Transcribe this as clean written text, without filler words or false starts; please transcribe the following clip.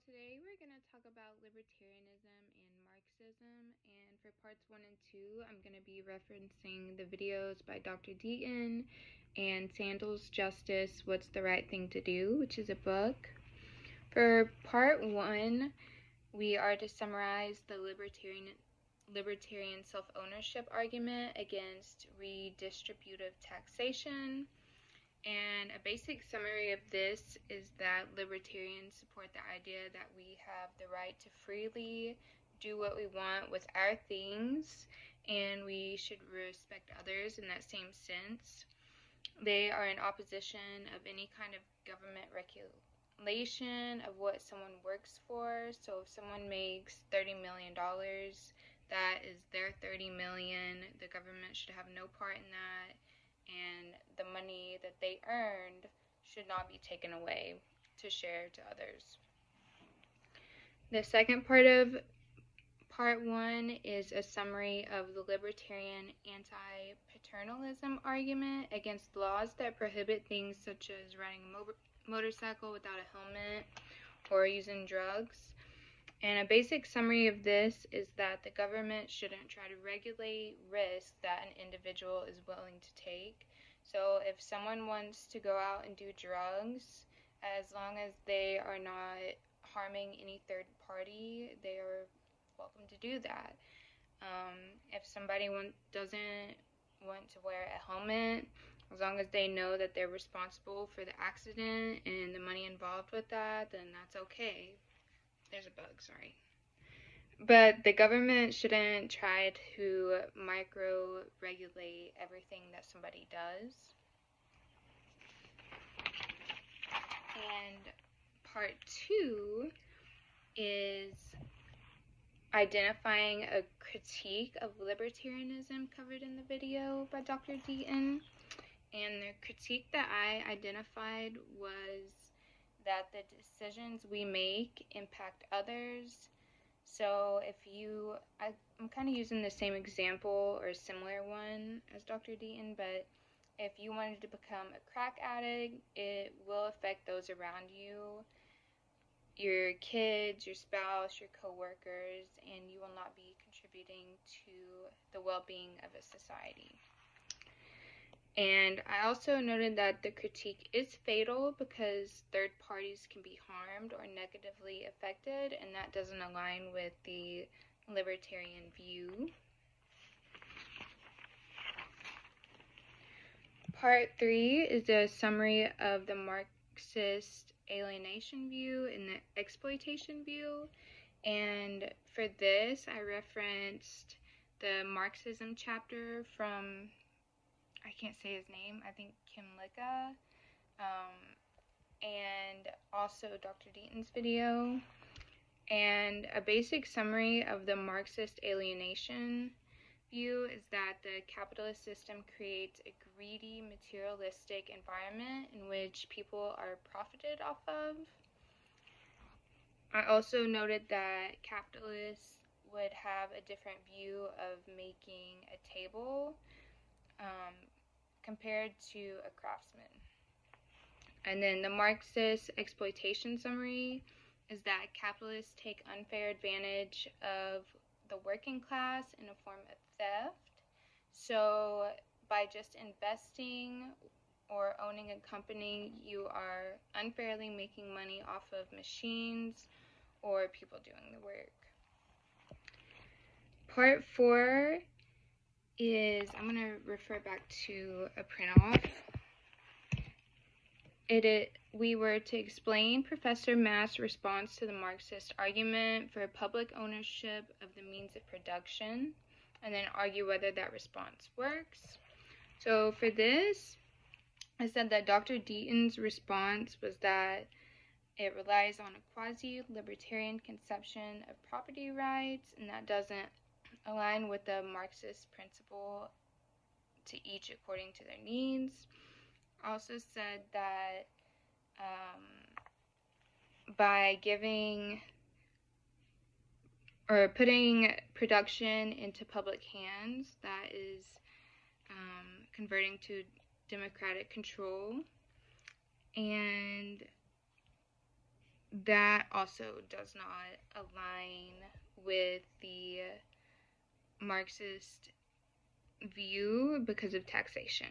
Today we're going to talk about libertarianism and Marxism, and for parts 1 and 2 I'm going to be referencing the videos by Dr. Deaton and Sandal's Justice, What's the Right Thing to Do, which is a book. For part 1, we are to summarize the libertarian self-ownership argument against redistributive taxation. And a basic summary of this is that libertarians support the idea that we have the right to freely do what we want with our things, and we should respect others in that same sense. They are in opposition of any kind of government regulation of what someone works for. So if someone makes $30 million, that is their $30 million. The government should have no part in that, and the money that they earned should not be taken away to share to others. The second part of part 1 is a summary of the libertarian anti-paternalism argument against laws that prohibit things such as riding a motorcycle without a helmet or using drugs. And a basic summary of this is that the government shouldn't try to regulate risks that an individual is willing to take. So if someone wants to go out and do drugs, as long as they are not harming any third party, they are welcome to do that. If somebody doesn't want to wear a helmet, as long as they know that they're responsible for the accident and the money involved with that, then that's okay. There's a bug, sorry. But the government shouldn't try to micro-regulate everything that somebody does. And part 2 is identifying a critique of libertarianism covered in the video by Dr. Deaton. And the critique that I identified was that the decisions we make impact others. So if I'm kind of using the same example or a similar one as Dr. Deaton, but if you wanted to become a crack addict, it will affect those around you, your kids, your spouse, your coworkers, and you will not be contributing to the well-being of a society. And I also noted that the critique is fatal because third parties can be harmed or negatively affected, and that doesn't align with the libertarian view. Part 3 is a summary of the Marxist alienation view and the exploitation view. And for this, I referenced the Marxism chapter from, I can't say his name, I think Kim Licka, and also Dr. Deaton's video. And a basic summary of the Marxist alienation view is that the capitalist system creates a greedy, materialistic environment in which people are profited off of. I also noted that capitalists would have a different view of making a table compared to a craftsman. And then the Marxist exploitation summary is that capitalists take unfair advantage of the working class in a form of theft. So by just investing or owning a company, you are unfairly making money off of machines or people doing the work. Part 4 is, I'm going to refer back to a print-off. We were to explain Professor Mass' response to the Marxist argument for public ownership of the means of production, and then argue whether that response works. So for this, I said that Dr. Deaton's response was that it relies on a quasi-libertarian conception of property rights, and that doesn't align with the Marxist principle to each according to their needs. Also said that by giving or putting production into public hands, that is converting to democratic control, and that also does not align with the Marxist view because of taxation.